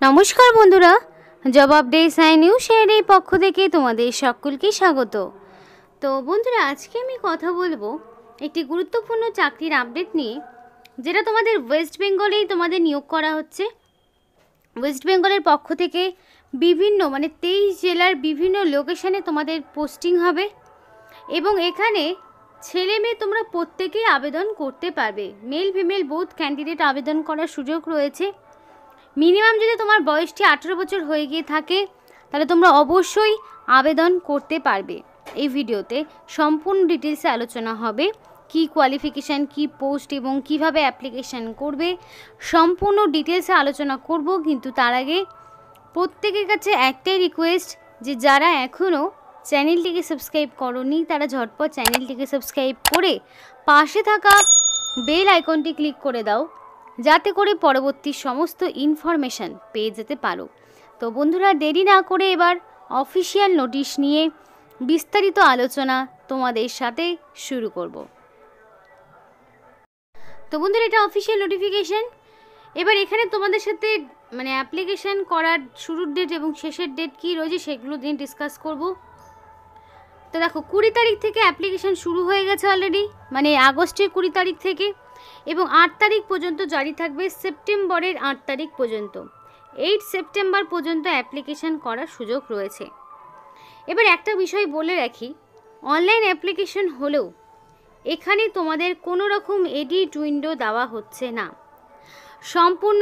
নমস্কার বন্ধুরা, job updates and news শেয়ারের পক্ষ থেকে তোমাদের সকলকে স্বাগত। তো বন্ধুরা, আজকে আমি কথা বলবো একটি গুরুত্বপূর্ণ চাকরির আপডেট নিয়ে, যেটা তোমাদের ওয়েস্ট বেঙ্গলেই তোমাদের নিয়োগ করা হচ্ছে। ওয়েস্ট বেঙ্গলের পক্ষ থেকে বিভিন্ন 23 জেলার বিভিন্ন লোকেশানে তোমাদের পোস্টিং হবে এবং এখানে ছেলে মেয়ে তোমরা প্রত্যেকেই আবেদন করতে পারবে। মেল ফিমেল বোথ ক্যান্ডিডেট আবেদন করার সুযোগ রয়েছে। মিনিমাম যদি তোমার বয়সটি 18 বছর হয়ে গিয়ে থাকে তাহলে তোমরা অবশ্যই আবেদন করতে পারবে। এই ভিডিওতে সম্পূর্ণ ডিটেলসে আলোচনা হবে, কি কোয়ালিফিকেশান, কি পোস্ট এবং কিভাবে অ্যাপ্লিকেশান করবে, সম্পূর্ণ ডিটেলসে আলোচনা করব। কিন্তু তার আগে প্রত্যেকের কাছে একটাই রিকোয়েস্ট, যে যারা এখনও চ্যানেলটিকে সাবস্ক্রাইব করোনি তারা ঝটপট চ্যানেলটিকে সাবস্ক্রাইব করে পাশে থাকা বেল আইকনটি ক্লিক করে দাও, যাতে করে পরবর্তী সমস্ত ইনফরমেশান পেয়ে যেতে পারো। তো বন্ধুরা, দেরি না করে এবার অফিসিয়াল নোটিশ নিয়ে বিস্তারিত আলোচনা তোমাদের সাথে শুরু করব। তো বন্ধুরা, এটা অফিসিয়াল নোটিফিকেশান। এবার এখানে তোমাদের সাথে অ্যাপ্লিকেশান করার শুরুর ডেট এবং শেষের ডেট কী রয়েছে সেগুলো নিয়ে ডিসকাস করব। তো দেখো, 20 তারিখ থেকে অ্যাপ্লিকেশান শুরু হয়ে গেছে অলরেডি, আগস্টের 20 তারিখ থেকে, এবং 8 তারিখ পর্যন্ত জারি থাকবে, সেপ্টেম্বরের 8 তারিখ পর্যন্ত। 8 সেপ্টেম্বর পর্যন্ত অ্যাপ্লিকেশান করার সুযোগ রয়েছে। এবার একটা বিষয় বলে রাখি, অনলাইন অ্যাপ্লিকেশান হলেও এখানে তোমাদের কোনো রকম এডিট উইন্ডো দেওয়া হচ্ছে না। সম্পূর্ণ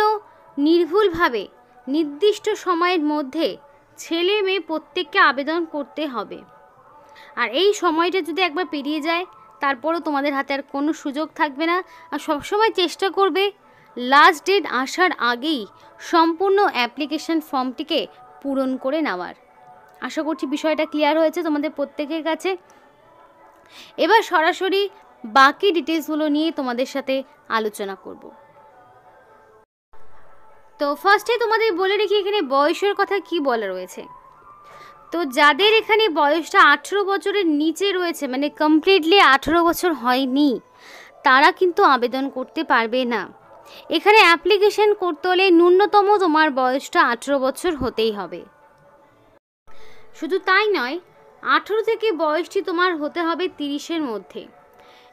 নির্ভুলভাবে নির্দিষ্ট সময়ের মধ্যে ছেলে মেয়ে প্রত্যেককে আবেদন করতে হবে। আর এই সময়টা যদি একবার পেরিয়ে যায় তারপরও তোমাদের হাতে আর কোনো সুযোগ থাকবে না। আর সবসময় চেষ্টা করবে লাস্ট ডেট আসার আগেই সম্পূর্ণ অ্যাপ্লিকেশান ফর্মটিকে পূরণ করে নেওয়ার। আশা করছি বিষয়টা ক্লিয়ার হয়েছে তোমাদের প্রত্যেকের কাছে। এবার সরাসরি বাকি ডিটেলসগুলো নিয়ে তোমাদের সাথে আলোচনা করব। তো ফার্স্টে তোমাদের বলে রেখি, এখানে বয়সের কথা কি বলা রয়েছে। তো যাদের এখানে বয়সটা 18 বছরের নিচে রয়েছে, কমপ্লিটলি 18 বছর হয়নি, তারা কিন্তু আবেদন করতে পারবে না। এখানে অ্যাপ্লিকেশন করতে হলে ন্যূনতম তোমার বয়সটা 18 বছর হতেই হবে। শুধু তাই নয়, 18 থেকে বয়সটি তোমার হতে হবে 30-এর মধ্যে।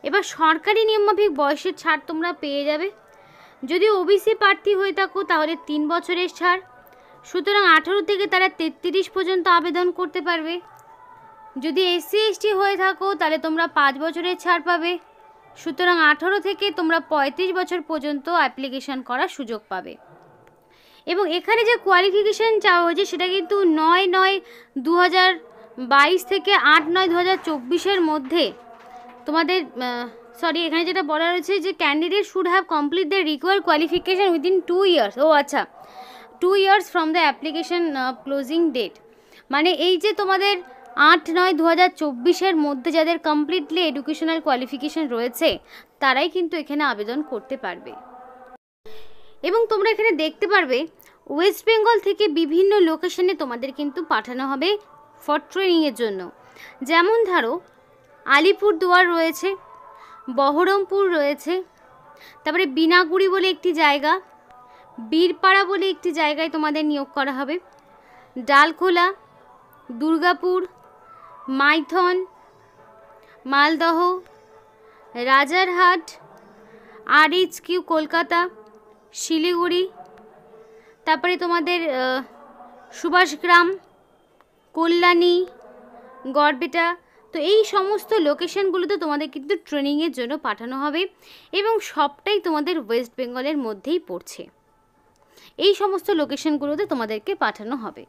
এবার সরকারি নিয়মমাফিক বয়সের ছাড় তোমরা পেয়ে যাবে। যদি ওবিসি প্রার্থী হয়ে থাকো তাহলে 3 বছরের ছাড়, সুতরাং 18 থেকে তারা 33 পর্যন্ত আবেদন করতে পারবে। যদি এসসি এসটি হয়ে থাকো তাহলে তোমরা 5 বছরের ছাড় পাবে, সুতরাং 18 থেকে তোমরা 35 বছর পর্যন্ত অ্যাপ্লিকেশান করার সুযোগ পাবে। এবং এখানে যে কোয়ালিফিকেশান চাওয়া হয়েছে সেটা কিন্তু 9/9/2022 থেকে 8/9/2024 মধ্যে তোমাদের এখানে যেটা বলা রয়েছে যে candidate should have complete the required qualification within 2 years. আচ্ছা, 2 years from the application closing date. এই যে তোমাদের 8/9/2024 মধ্যে যাদের কমপ্লিটলি এডুকেশনাল কোয়ালিফিকেশান রয়েছে তারাই কিন্তু এখানে আবেদন করতে পারবে। এবং তোমরা এখানে দেখতে পারবে ওয়েস্ট বেঙ্গল থেকে বিভিন্ন লোকেশনে তোমাদের কিন্তু পাঠানো হবে ফর ট্রেনিংয়ের জন্য। যেমন ধরো, আলিপুরদুয়ার রয়েছে, বহরমপুর রয়েছে, তারপরে বিনাগুড়ি বলে একটি জায়গা, বীরপাড়া বলে একটি জায়গায় তোমাদের নিয়োগ করা হবে, ডালখোলা, দুর্গাপুর, মাইথন, মালদহ, রাজারহাট, RHQ কলকাতা, শিলিগুড়ি, তারপরে তোমাদের সুভাষগ্রাম, কল্যাণী, গড়বেটা। তো এই সমস্ত লোকেশনগুলোতে তোমাদের কিন্তু ট্রেনিংয়ের জন্য পাঠানো হবে এবং সবটাই তোমাদের ওয়েস্ট বেঙ্গলের মধ্যেই পড়ছে। এই সমস্ত লোকেশনগুলোতে তোমাদেরকে পাঠানো হবে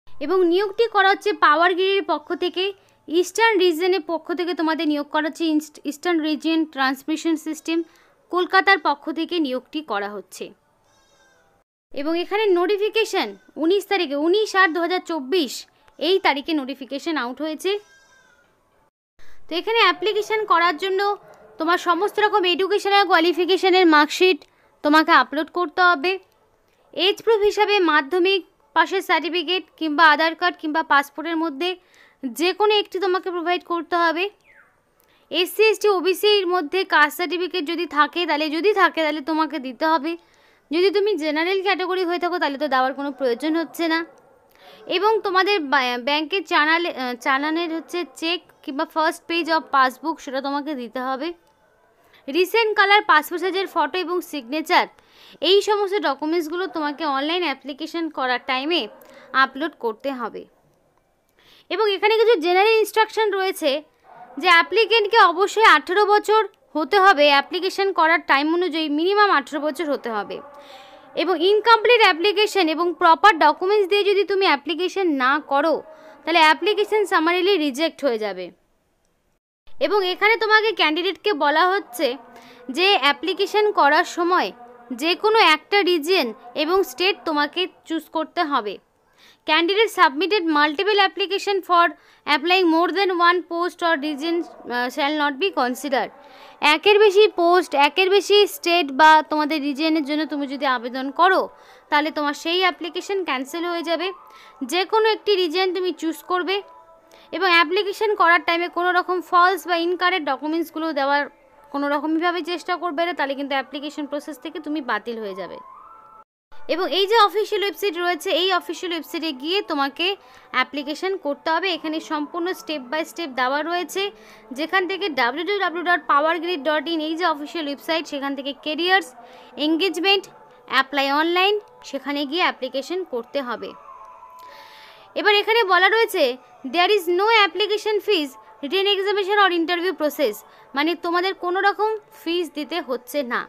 এবং নিয়োগটি করা হচ্ছে পাওয়ার গ্রিডের পক্ষ থেকে। ইস্টার্ন রিজিয়নের পক্ষ থেকে তোমাদের নিয়োগ করা হচ্ছে ইস্টার্ন রিজিয়ন ট্রান্সমিশন সিস্টেম, কলকাতার পক্ষ থেকে নিয়োগটি করা হচ্ছে। এবং এখানে নোটিফিকেশান 19 তারিখে 19/8/2024 এই তারিখে নোটিফিকেশান আউট হয়েছে। তো এখানে অ্যাপ্লিকেশান করার জন্য তোমার সমস্ত রকম এডুকেশনাল কোয়ালিফিকেশানের মার্কশিট তোমাকে আপলোড করতে হবে। এজ প্রুফ হিসাবে মাধ্যমিক পাশের সার্টিফিকেট কিংবা আধার কার্ড কিংবা পাসপোর্টের মধ্যে যে কোনো একটি তোমাকে প্রোভাইড করতে হবে। এসসি এসটি ওবিসির মধ্যে কাস্ট সার্টিফিকেট যদি থাকে তাহলে তোমাকে দিতে হবে। যদি তুমি জেনারেল ক্যাটাগরি হয়ে থাকো তাহলে তো দেওয়ার কোনো প্রয়োজন হচ্ছে না। এবং তোমাদের ব্যাংকের চালানের হচ্ছে চেক কিংবা ফার্স্ট পেজ অফ পাসবুক সেটা তোমাকে দিতে হবে। রিসেন্ট কালার পাসপোর্ট সাইজের ফটো এবং সিগনেচার এই সমস্ত ডকুমেন্টসগুলো তোমাকে অনলাইন অ্যাপ্লিকেশন করার টাইমে আপলোড করতে হবে। এবং এখানে কিছু জেনারেল ইনস্ট্রাকশন রয়েছে যে অ্যাপ্লিকেন্টকে অবশ্যই 18 বছর হতে হবে, অ্যাপ্লিকেশন করার টাইম অনুযায়ী মিনিমাম 18 বছর হতে হবে। এবং ইনকমপ্লিট অ্যাপ্লিকেশন এবং প্রপার ডকুমেন্টস দিয়ে যদি তুমি অ্যাপ্লিকেশন না করো তাহলে অ্যাপ্লিকেশন সামারিলি রিজেক্ট হয়ে যাবে। এবং এখানে তোমাকে ক্যান্ডিডেটকে বলা হচ্ছে যে অ্যাপ্লিকেশন করার সময় যে কোনো একটা রিজিয়ন এবং স্টেট তোমাকে চুজ করতে হবে। Candidate submitted multiple application for applying more than one post or region shall not be considered. একের বেশি পোস্ট, একের বেশি স্টেট বা তোমাদের রিজিয়নের জন্য তুমি যদি আবেদন করো তাহলে তোমার সেই অ্যাপ্লিকেশন ক্যান্সেল হয়ে যাবে। যে কোনো একটি রিজিয়ন তুমি চুজ করবে এবং অ্যাপ্লিকেশন করার টাইমে কোনো রকম ফলস বা ইনকারেক্ট ডকুমেন্টসগুলো দেওয়ার কোনো রকমভাবে চেষ্টা করবে না, তাহলে কিন্তু অ্যাপ্লিকেশন প্রসেস থেকে তুমি বাতিল হয়ে যাবে। এবং এই যে অফিসিয়াল ওয়েবসাইট রয়েছে এই অফিসিয়াল ওয়েবসাইটে গিয়ে তোমাকে অ্যাপ্লিকেশন করতে হবে। এখানে সম্পূর্ণ স্টেপ বাই স্টেপ দেওয়া রয়েছে, যেখান থেকে www.powergrid.in এই যে অফিসিয়াল ওয়েবসাইট সেখান থেকে কেরিয়ার্স, এঙ্গেজমেন্ট, অ্যাপ্লাই অনলাইন সেখানে গিয়ে অ্যাপ্লিকেশন করতে হবে। এবার এখানে বলা রয়েছে there is no application fees, written examination or interview process, মানে তোমাদের কোনো রকম ফিজ দিতে হচ্ছে না।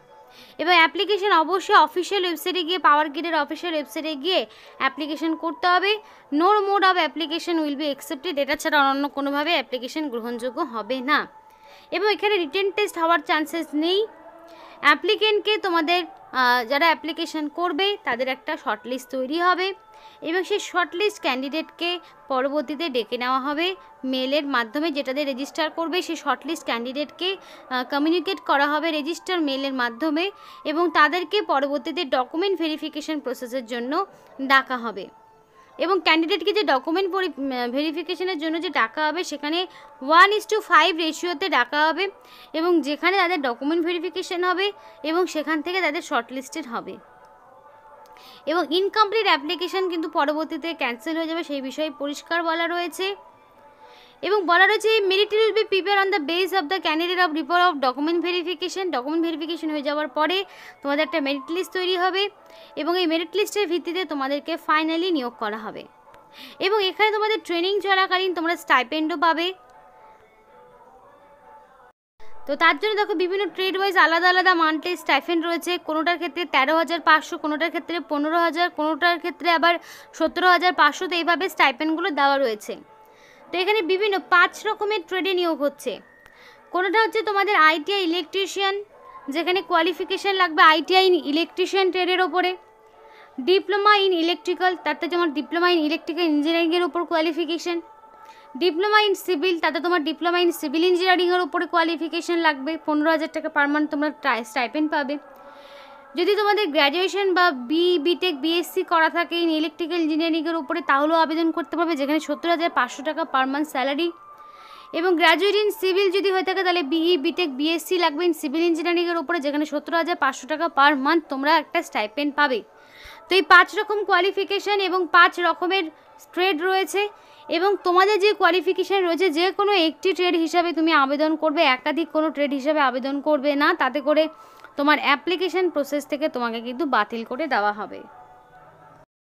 এবার অ্যাপ্লিকেশন অবশ্যই অফিসিয়াল ওয়েবসাইটে গিয়ে পাওয়ার গ্রিডের অফিসিয়াল ওয়েবসাইটে গিয়ে অ্যাপ্লিকেশন করতে হবে। No mode of application will be accepted, এটা ছাড়া অন্য কোনোভাবে অ্যাপ্লিকেশন গ্রহণযোগ্য হবে না। এবং এখানে রিটেন টেস্ট হওয়ার চান্সেস নেই। অ্যাপ্লিকেন্টকে তোমাদের যারা অ্যাপ্লিকেশন করবে তাদের একটা শর্টলিস্ট তৈরি হবে এবং সেই শর্টলিস্ট ক্যান্ডিডেটকে পরবর্তীতে ডেকে নেওয়া হবে মেলের মাধ্যমে, যেটাতে রেজিস্টার করবে সেই শর্টলিস্ট ক্যান্ডিডেটকে কমিউনিকেট করা হবে রেজিস্টার মেলের মাধ্যমে এবং তাদেরকে পরবর্তীতে ডকুমেন্ট ভেরিফিকেশন প্রসেসের জন্য ডাকা হবে। এবং ক্যান্ডিডেটকে যে ডকুমেন্ট ভেরিফিকেশনের জন্য যে ডাকা হবে সেখানে 1:5 রেশিওতে ডাকা হবে এবং যেখানে তাদের ডকুমেন্ট ভেরিফিকেশন হবে এবং সেখান থেকে তাদের শর্টলিস্টেড হবে। এবং ইনকমপ্লিট অ্যাপ্লিকেশন কিন্তু পরবর্তীতে ক্যান্সেল হয়ে যাবে, সেই বিষয়ে পরিষ্কার বলা রয়েছে। এবং বলা রয়েছে merit will be prepare on the base of the candidate of report of document verification. Document verification হয়ে যাওয়ার পরে তোমাদের একটা মেরিট লিস্ট তৈরি হবে এবং এই মেরিট লিস্টের ভিত্তিতে তোমাদেরকে ফাইনালি নিয়োগ করা হবে। এবং এখানে তোমাদের ট্রেনিং চলাকালীন তোমরা স্টাইপেন্ডও পাবে। তো তার জন্য দেখো বিভিন্ন ট্রেড ওয়াইজ আলাদা আলাদা মান্থলি স্টাইপেন্ড রয়েছে, কোনোটার ক্ষেত্রে 13,500, কোনোটার ক্ষেত্রে 15,000, কোনোটার ক্ষেত্রে আবার 17,500, তো এইভাবে স্টাইপেন্ডগুলো দেওয়া রয়েছে। তো এখানে বিভিন্ন 5 রকমের ট্রেডে নিয়োগ হচ্ছে। কোনোটা হচ্ছে তোমাদের আইটিআই ইলেকট্রিশিয়ান, যেখানে কোয়ালিফিকেশান লাগবে আইটিআই ইন ইলেকট্রিশিয়ান ট্রেডের ওপরে। ডিপ্লোমা ইন ইলেকট্রিক্যাল, তাতে যেমন ডিপ্লোমা ইন ইলেকট্রিক্যাল ইঞ্জিনিয়ারিংয়ের ওপর কোয়ালিফিকেশান। ডিপ্লোমা ইন সিভিল, তাতে তোমার ডিপ্লোমা ইন সিভিল ইঞ্জিনিয়ারিংয়ের ওপরে কোয়ালিফিকেশান লাগবে, 15,000 টাকা পার মান্থ তোমরা স্টাইপেন্ড পাবে। যদি তোমাদের গ্র্যাজুয়েশন বা বিটেক বিএসসি করা থাকে ইন ইলেকট্রিক্যাল ইঞ্জিনিয়ারিংয়ের উপরে তাহলেও আবেদন করতে পারবে, যেখানে 70,500 টাকা পার মান্থ স্যালারি। এবং গ্র্যাজুয়েট ইন সিভিল যদি হয়ে থাকে তাহলে বিটেক বিএসসি লাগবে ইন সিভিল ইঞ্জিনিয়ারিংয়ের উপরে, যেখানে 70,500 টাকা পার মান্থ তোমরা একটা স্টাইপেন্ড পাবে। তো এই 5 রকম কোয়ালিফিকেশান এবং 5 রকমের ট্রেড রয়েছে এবং তোমাদের যে কোয়ালিফিকেশান রয়েছে যে কোনো একটি ট্রেড হিসাবে তুমি আবেদন করবে, একাধিক কোনো ট্রেড হিসাবে আবেদন করবে না, তাতে করে তোমার অ্যাপ্লিকেশান প্রসেস থেকে তোমাকে কিন্তু বাতিল করে দেওয়া হবে।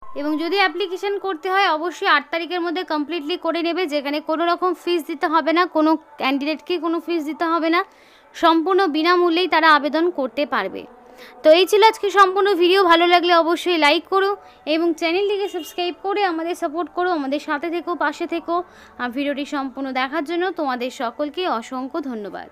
এবং যদি অ্যাপ্লিকেশান করতে হয় অবশ্যই 8 তারিখের মধ্যে কমপ্লিটলি করে নেবে, যেখানে কোনো রকম ফিস দিতে হবে না, কোনো ক্যান্ডিডেটকে কোনো ফিস দিতে হবে না, সম্পূর্ণ বিনামূল্যেই তারা আবেদন করতে পারবে। তো এই ছিল আজকে সম্পূর্ণ ভিডিও। ভালো লাগলে অবশ্যই লাইক করো এবং চ্যানেলটিকে সাবস্ক্রাইব করে আমাদের সাপোর্ট করো, আমাদের সাথে থেকো, পাশে থেকো। আর ভিডিওটি সম্পূর্ণ দেখার জন্য তোমাদের সকলকে অসংখ্য ধন্যবাদ।